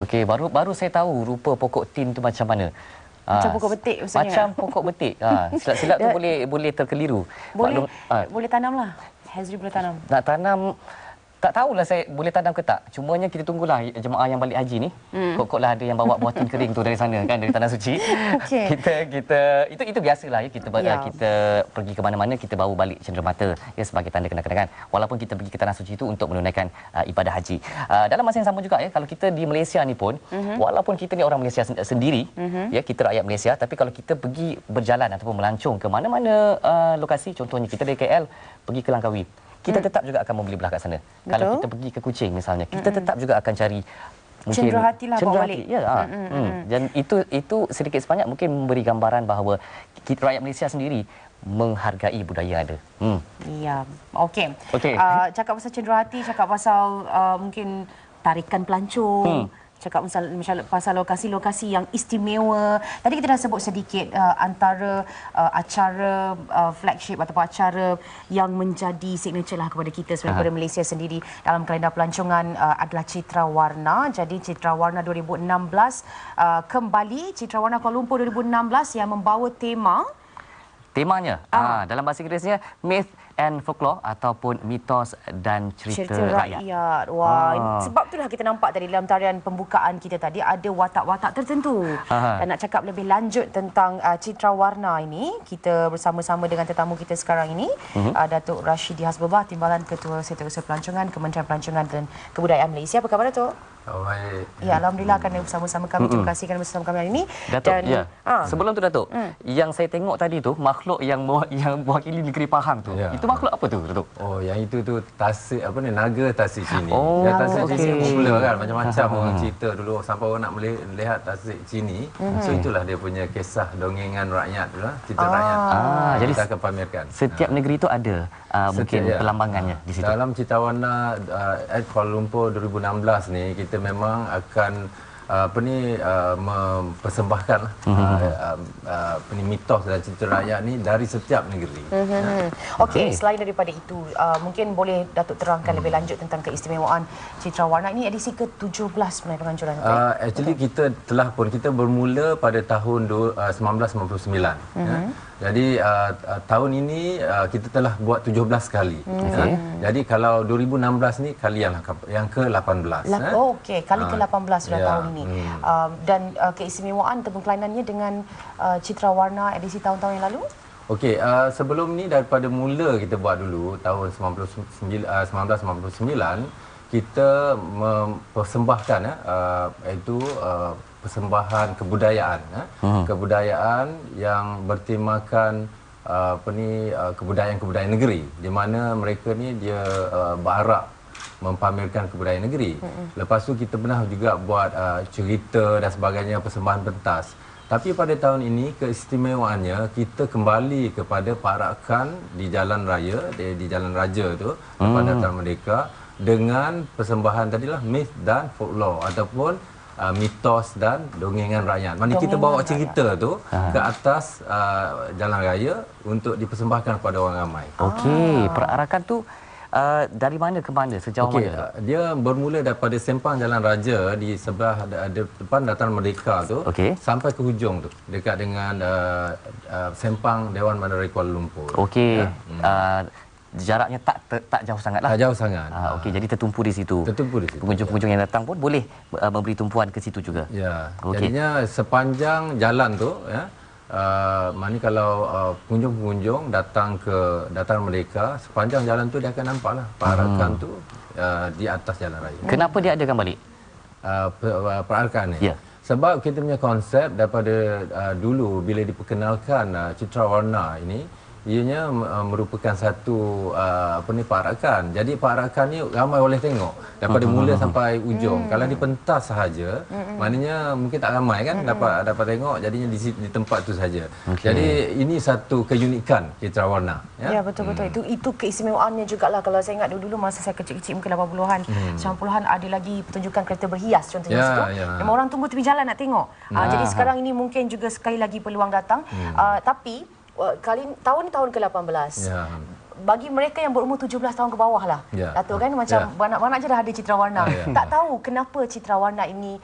Okey, baru saya tahu rupa pokok tin tu macam mana. Macam pokok betik maksudnya. Macam pokok betik. Silap-silap tu boleh terkeliru. Boleh boleh tanamlah. Hazri boleh tanam. Nak tanam tak tahulah saya boleh tanam ke tak. Cumanya kita tunggulah jemaah yang balik haji ni. Pokoklah ada yang bawa buah tin kering tu dari sana kan, dari tanah suci. Okey. Kita itu biasalah ya, kita pergi ke mana-mana kita bawa balik cenderamata ya sebagai tanda kenang-kenangan. Walaupun kita pergi ke tanah suci itu untuk menunaikan ibadah haji. Dalam masa yang sama juga ya, kalau kita di Malaysia ni pun walaupun kita ni orang Malaysia sendiri ya, kita rakyat Malaysia, tapi kalau kita pergi berjalan ataupun melancong ke mana-mana lokasi, contohnya kita dari KL pergi ke Langkawi, kita tetap juga akan membeli belah kat sana. Betul. Kalau kita pergi ke Kuching misalnya, kita tetap juga akan cari mungkin cenderahatilah bawa balik. Ya, dan itu sedikit sebanyak mungkin memberi gambaran bahawa kita rakyat Malaysia sendiri menghargai budaya ada. Ya. Okey. Okey. Cakap pasal cenderahati, cakap pasal mungkin tarikan pelancong. Cakap pasal lokasi-lokasi yang istimewa. Tadi kita dah sebut sedikit antara acara flagship ataupun acara yang menjadi signature lah kepada kita sebenarnya kepada Malaysia sendiri dalam kalendar pelancongan adalah Citra Warna. Jadi Citra Warna 2016 kembali, Citra Warna Kuala Lumpur 2016 yang membawa temanya dalam bahasa Inggerisnya Myth and Folklore ataupun mitos dan cerita rakyat. Wah, sebab itulah kita nampak tadi dalam tarian pembukaan kita tadi ada watak-watak tertentu. Dan nak cakap lebih lanjut tentang Citra Warna ini, kita bersama-sama dengan tetamu kita sekarang ini, Datuk Rashidi Hasbullah, Timbalan Ketua Setiausaha Pelancongan, Kementerian Pelancongan dan Kebudayaan Malaysia. Apa khabar, Datuk? Baik. Ya, alhamdulillah kerana bersama-sama kami. Terima kasih kerana bersama kami hari ini. Datuk, sebelum tu Datuk, yang saya tengok tadi tu makhluk yang mewakili negeri Pahang tu. Itu makhluk apa tu, Datuk? Oh, yang itu tu tasik naga tasik sini. Yang tasik sini popular kan, macam-macam orang cerita dulu sampai orang nak melihat tasik sini. So itulah dia punya kisah dongengan rakyat tu lah, cerita rakyat. Jadi kita akan pamerkan. Setiap negeri tu ada mungkin pelambangannya di situ. Dalam Citra Warna Kuala Lumpur 2016 ni kita memang akan mempersembahkan mitos dan cerita rakyat ni dari setiap negeri. Okey, selain daripada itu, mungkin boleh Datuk terangkan lebih lanjut tentang keistimewaan Citra Warna ini edisi ke-17 sebenarnya penganjuran. Actually kita bermula pada tahun 1999. Jadi tahun ini kita telah buat 17 kali. Jadi kalau 2016 ni kali yang ke-18. Okey, kali ke-18 sudah tahun ini. Dan keistimewaan ataupun kelainannya dengan Citra Warna edisi tahun-tahun yang lalu? Okey, sebelum ni daripada mula kita buat dulu tahun 1999 kita mempersembahkan iaitu persembahan kebudayaan kebudayaan yang bertemakan kebudayaan negeri, di mana mereka ni dia berarak mempamerkan kebudayaan negeri. Lepas tu kita pernah juga buat cerita dan sebagainya, persembahan pentas. Tapi pada tahun ini keistimewaannya kita kembali kepada parakan di jalan raya, di jalan raja tu depan Dataran Merdeka, dengan persembahan tadilah myth dan folklore ataupun mitos dan dongengan rakyat. Mana kita bawa cerita tu ke atas jalan raya untuk dipersembahkan kepada orang ramai. Okey, perarakan tu dari mana ke mana, sejauh mana? Dia bermula daripada sempang Jalan Raja di sebelah depan Dataran Merdeka tu, sampai ke hujung tu, dekat dengan sempang Dewan Bandaraya Kuala Lumpur. Okey. Jaraknya tak jauh sangatlah. Tak jauh sangat. Okey, jadi tertumpu di situ. Tertumpu di situ. Pengunjung-pengunjung yang datang pun boleh memberi tumpuan ke situ juga. Ya. Jadinya sepanjang jalan tu mana kalau pengunjung-pengunjung datang ke Dataran Merdeka, sepanjang jalan tu dia akan nampaklah perarakan tu di atas jalan raya. Kenapa dia adakan balik perarakan ni? Ya. Sebab kita punya konsep daripada dulu bila diperkenalkan Citra Warna ini, ianya merupakan satu perarakan. Jadi perarakan ni ramai boleh tengok daripada mula sampai ujung. Kalau di pentas sahaja, maknanya mungkin tak ramai kan dapat tengok, jadinya di tempat tu saja. Jadi ini satu keunikan Citra Warna. Ya, betul-betul. Itu keistimewaannya jugalah. Kalau saya ingat dulu masa saya kecil-kecil mungkin 80-an, 90-an ada lagi pertunjukan kereta berhias contohnya situ. Memang orang tunggu tepi jalan nak tengok. Jadi sekarang ini mungkin juga sekali lagi peluang datang. Tapi tahun ke-18 bagi mereka yang berumur 17 tahun ke bawah lah, Dato' kan, macam anak-anak je dah ada citra warna. Tak tahu kenapa citra warna ini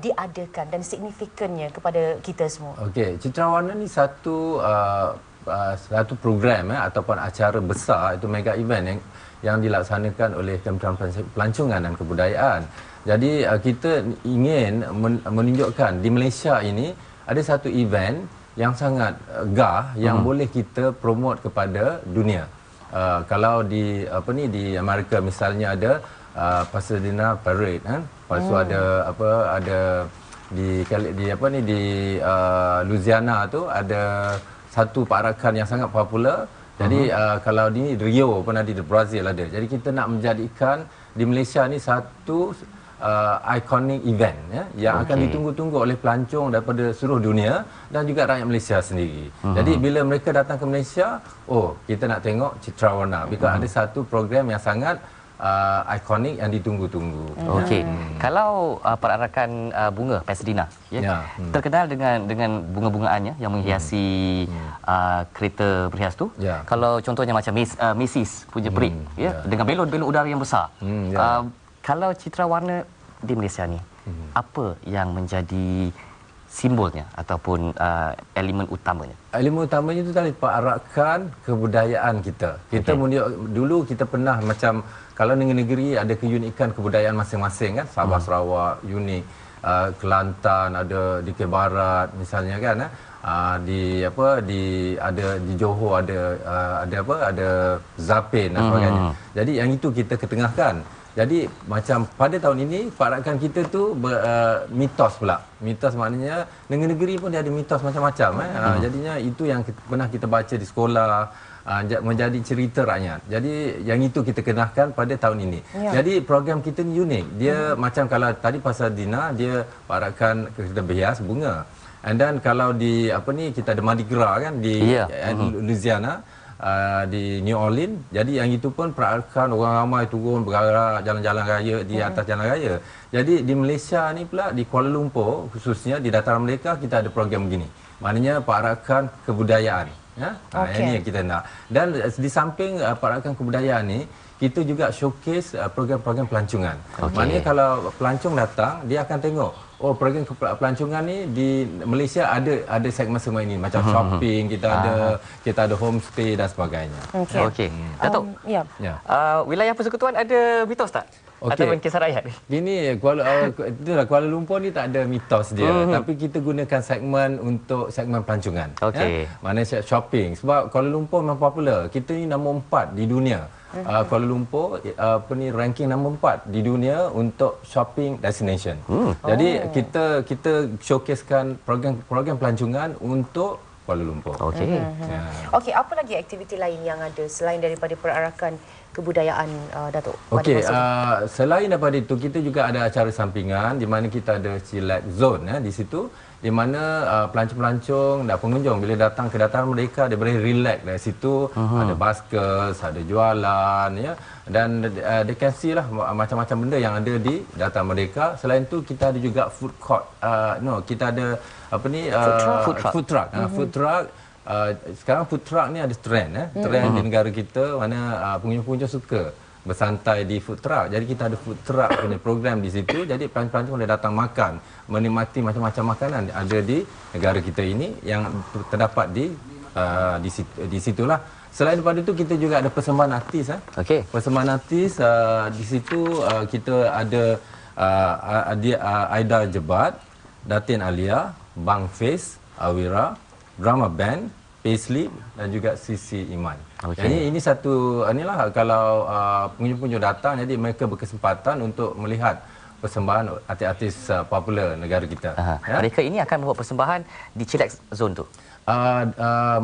diadakan dan signifikannya kepada kita semua. Okey, citra warna ni satu program ataupun acara besar, itu mega event yang dilaksanakan oleh Kementerian Pelancongan dan Kebudayaan. Jadi kita ingin menunjukkan di Malaysia ini ada satu event yang sangat yang boleh kita promote kepada dunia. Kalau di di Amerika misalnya ada Pasadena Parade, kan? Lepas tu ada di Louisiana tu ada satu perakan yang sangat popular. Jadi kalau di Rio pun ada, di Brazil ada. Jadi kita nak menjadikan di Malaysia ni satu iconic event yang akan ditunggu-tunggu oleh pelancong daripada seluruh dunia dan juga rakyat Malaysia sendiri. Jadi bila mereka datang ke Malaysia, kita nak tengok citra warna. Because ada satu program yang sangat ikonik yang ditunggu-tunggu. Okey. Kalau perarakan bunga Pasadena terkenal dengan bunga-bungaannya yang menghiasi kereta berhias tu. Kalau contohnya macam Macy's punya parade dengan belon-belon udara yang besar. Kalau citra warna di Malaysia ni, apa yang menjadi simbolnya ataupun elemen utamanya? Elemen utamanya itu tadi perarakan kebudayaan kita. Kita dulu kita pernah macam kalau negeri ada keunikan kebudayaan masing-masing kan. Sabah Sarawak unik, Kelantan ada di Barat misalnya kan. Di Johor ada Zapin dan sebagainya. Jadi yang itu kita ketengahkan. Jadi macam pada tahun ini perarakan kita tu mitos pula. Mitos maknanya negeri pun dia ada mitos macam-macam. Jadinya itu yang pernah kita baca di sekolah, menjadi cerita rakyat. Jadi yang itu kita kenalkan pada tahun ini. Jadi program kita ni unik. Dia macam kalau tadi Pasadena dia perarakan kereta berhias bunga. And then kalau di kita ada Mardi Gras kan di Louisiana. Di New Orleans. Jadi yang itu pun perarakan orang ramai turun bergerak jalan-jalan raya di atas jalan raya. Jadi di Malaysia ni pula di Kuala Lumpur khususnya di dataran Merdeka kita ada program begini. Maknanya perarakan kebudayaan. Ini yang kita nak. Dan di samping perarakan kebudayaan ni kita juga showcase program-program pelancongan. Maknanya kalau pelancong datang dia akan tengok program pelancongan ni di Malaysia ada segmen-segmen ini macam shopping, kita ada homestay dan sebagainya. Okey. Datuk. Wilayah persekutuan ada mitos tak? Ataupun kisah rakyat? Gini, Kuala Lumpur ni tak ada mitos dia, tapi kita gunakan segmen untuk segmen pelancongan. Mana shopping sebab Kuala Lumpur memang popular. Kita ni nombor 4 di dunia. Kuala Lumpur ranking nombor 4 di dunia untuk shopping destination. Jadi kita showcasekan program pelancongan untuk Kuala Lumpur. Okey, apa lagi aktiviti lain yang ada selain daripada perarakan kebudayaan, Datuk? Selain daripada itu kita juga ada acara sampingan di mana kita ada chillax zone di situ, di mana pelancong-pelancong dan pengunjung bila datang ke dataran Merdeka dia boleh relax dari situ. Ada baskers, ada jualan dan they can see lah macam-macam benda yang ada di dataran Merdeka. Selain itu kita ada juga food court. Kita ada food truck. Food truck. Sekarang food truck ni ada trend trend di negara kita mana pengunjung-pengunjung suka bersantai di food truck. Jadi kita ada food truck punya program di situ. Jadi pelancong boleh datang makan, menikmati macam-macam makanan ada di negara kita ini yang terdapat di situlah. Selain daripada itu kita juga ada persembahan artis. Persembahan artis di situ kita ada Aida Jebat, Datin Alia, Bang Face, Awira, Drama Band, Paisley dan juga Sisi Iman. Jadi ini satu kalau pengunjung-pengunjung datang jadi mereka berkesempatan untuk melihat persembahan artis-artis popular negara kita. Mereka ini akan membuat persembahan di chillax zone tu.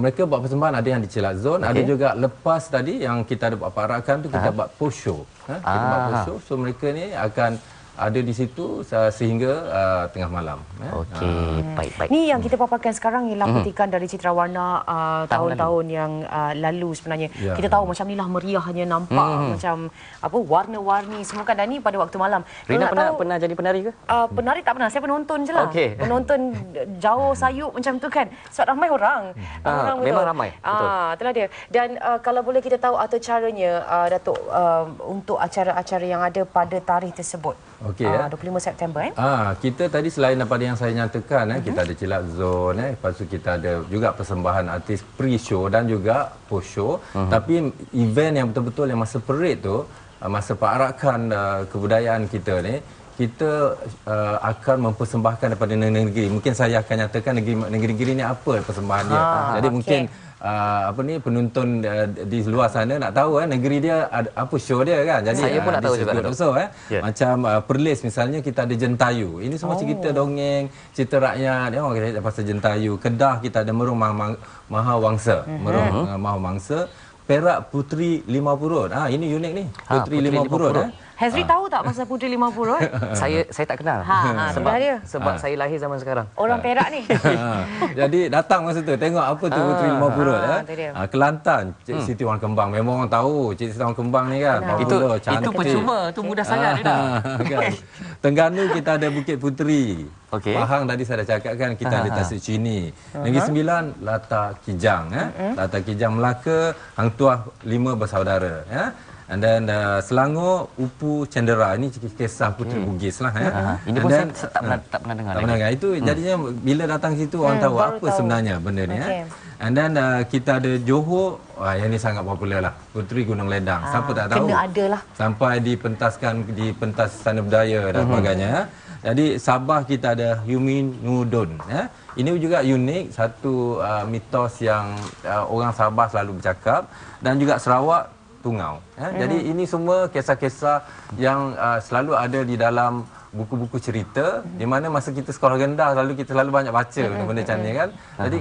Mereka buat persembahan ada yang di chillax zone, ada juga lepas tadi yang kita ada buat perarakan tu kita buat post show. Kita buat post show, so mereka ni akan ada di situ sehingga tengah malam. Okey, baik. Ni yang kita paparkan sekarang ialah petikan dari Citra Warna tahun-tahun yang lalu sebenarnya. Ya. Kita tahu macam inilah meriahnya, nampak macam warna-warni semua kan, dan ni pada waktu malam. Rina Kalau nak pernah jadi penari ke? penari tak pernah, saya penonton je lah. Okey. Penonton jauh sayup macam tu kan. Sebab ramai orang. Memang ramai, betul. Itulah dia. Dan kalau boleh kita tahu atau caranya Datuk untuk acara-acara yang ada pada tarikh tersebut. Okey 25 September kita tadi selain daripada yang saya nyatakan kita ada Cilak Zone lepas tu kita ada juga persembahan artis pre-show dan juga post-show. Tapi event yang betul-betul yang masa parade tu, masa perarakan kebudayaan kita ni, kita akan mempersembahkan daripada negeri-negeri. Mungkin saya akan nyatakan negeri-negeri ni apa persembahan dia. Jadi mungkin penonton di luar sana nak tahu negeri dia apa show dia kan. Jadi saya pun nak tahu juga. Macam Perlis misalnya kita ada Jentayu. Ini semua cerita dongeng, cerita rakyat. Kita pasal Jentayu. Kedah kita ada Merung Mahawangsa. Merung Mahawangsa. Perak Puteri Lima Purut. Ini unik ni. Puteri Lima Purut. Hazri tahu tak pasal Puteri Lima Purut? Saya tak kenal. Sebab saya lahir zaman sekarang. Orang Perak ni. Jadi datang masa tu tengok apa tu Puteri Lima Purut Kelantan, Cik Siti Wan Kembang. Memang orang tahu Cik Siti Wan Kembang ni kan. Itu percuma, tu mudah sangat dah. Kan? Terengganu kita ada Bukit Puteri. Okey. Pahang tadi saya dah cakap kan, kita ada Tasik Cini. Negeri Sembilan Latar Kijang Latar Kijang Melaka, Hang Tuah 5 bersaudara And then Selangor Upu Cendera. Ini kisah Puteri Bugis lah Ini pun saya tak pernah dengar. Tak pernah dengar. Itu jadinya bila datang situ orang tahu apa sebenarnya benda ni. And then kita ada Johor. Yang ni sangat popular lah. Puteri Gunung Ledang. Siapa tak tahu. Kena ada lah. Sampai dipentaskan di pentas Istana Budaya dan sebagainya. Jadi Sabah kita ada Yumin Nudon. Ini juga unik, satu mitos yang orang Sabah selalu bercakap, dan juga Sarawak Tungau. Jadi ini semua kisah-kisah yang selalu ada di dalam buku-buku cerita, di mana masa kita sekolah rendah kita selalu banyak baca benda macam ni kan. Jadi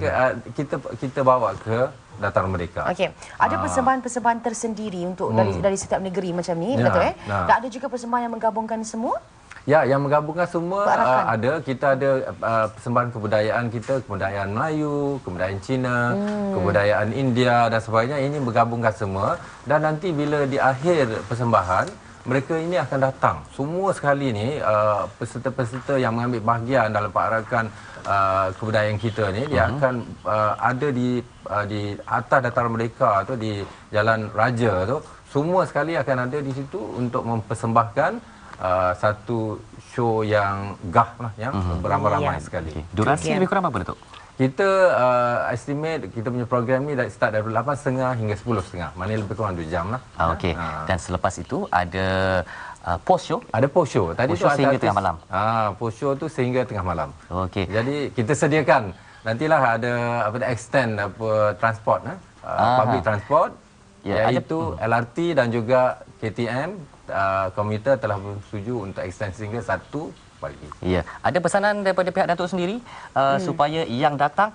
kita bawa ke dataran mereka. Okey. Ada persembahan-persembahan tersendiri untuk dari setiap negeri macam ni, betul Dan ada juga persembahan yang menggabungkan semua? Ya, yang menggabungkan semua ada. Kita ada persembahan kebudayaan kita, kebudayaan Melayu, kebudayaan Cina, kebudayaan India dan sebagainya. Ini menggabungkan semua, dan nanti bila di akhir persembahan, mereka ini akan datang. Semua sekali ni peserta-peserta yang mengambil bahagian dalam perarakan kebudayaan kita ni, dia akan ada di atas dataran mereka tu, di Jalan Raja tu. Semua sekali akan ada di situ untuk mempersembahkan satu show yang gah lah, yang beramai-ramai sekali. Durasi lebih kurang berapa, Datuk? Kita estimate kita punya program ni start dari 8.30 hingga 10.30. Maknanya lebih kurang 2 jam lah. Okey. Dan selepas itu ada post show? Ada post show. Tadi post show tu sehingga tengah malam. Post show tu sehingga tengah malam. Okey. Jadi kita sediakan nantilah ada extend transport public transport, iaitu LRT dan juga KTM. Komuter telah bersetuju untuk extend hingga 1 pagi. Ya, ada pesanan daripada pihak Datuk sendiri supaya yang datang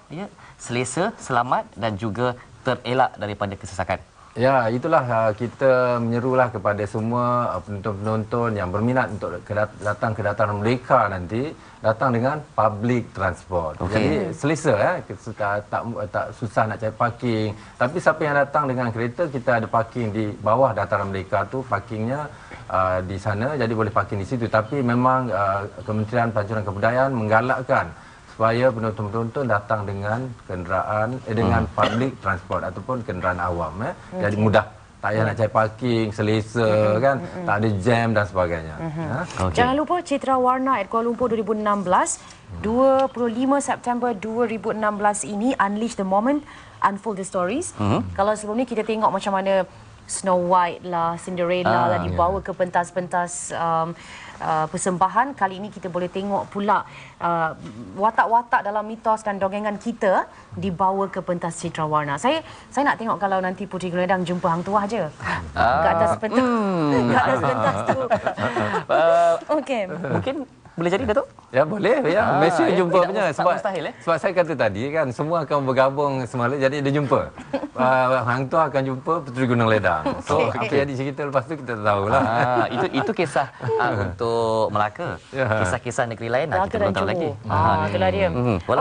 selesa, selamat dan juga terelak daripada kesesakan. Ya, itulah kita menyerulah kepada semua penonton-penonton yang berminat untuk datang ke dataran mereka nanti, datang dengan public transport. Jadi selesa tak susah nak cari parking. Tapi siapa yang datang dengan kereta, kita ada parking di bawah dataran mereka tu, parkingnya di sana, jadi boleh parking di situ. Tapi memang Kementerian Pelancongan Kebudayaan menggalakkan supaya penonton-penonton datang dengan kenderaan dengan public transport ataupun kenderaan awam. Jadi mudah, tak payah nak cari parking, selesa kan, tak ada jam dan sebagainya. Jangan lupa Citra Warna at Kuala Lumpur 2016, 25 September 2016 ini, Unleash the Moment, Unfold the Stories. Kalau sebelum ni kita tengok macam mana Snow White lah, Cinderella lah dibawa ke pentas-pentas persembahan, kali ini kita boleh tengok pula watak-watak dalam mitos dan dongengan kita dibawa ke pentas Citra Warna. Saya nak tengok kalau nanti Puteri Gunung Ledang jumpa Hang Tuah je kat atas pentas. Kat atas pentas tu. Okey. Mungkin Boleh jadi Datuk? Ya boleh ya. Malaysia jumpa tidak punya tak mustahil, sebab saya kata tadi kan semua akan bergabung semalam jadi dia jumpa. Hang Tuah akan jumpa Puteri Gunung Ledang. So apa jadi cerita lepas tu kita tahulah. Itu kisah untuk Melaka. Kisah-kisah negeri lain Melaka kita dan belum tahu lagi. Johor. Itulah dia. Walaupun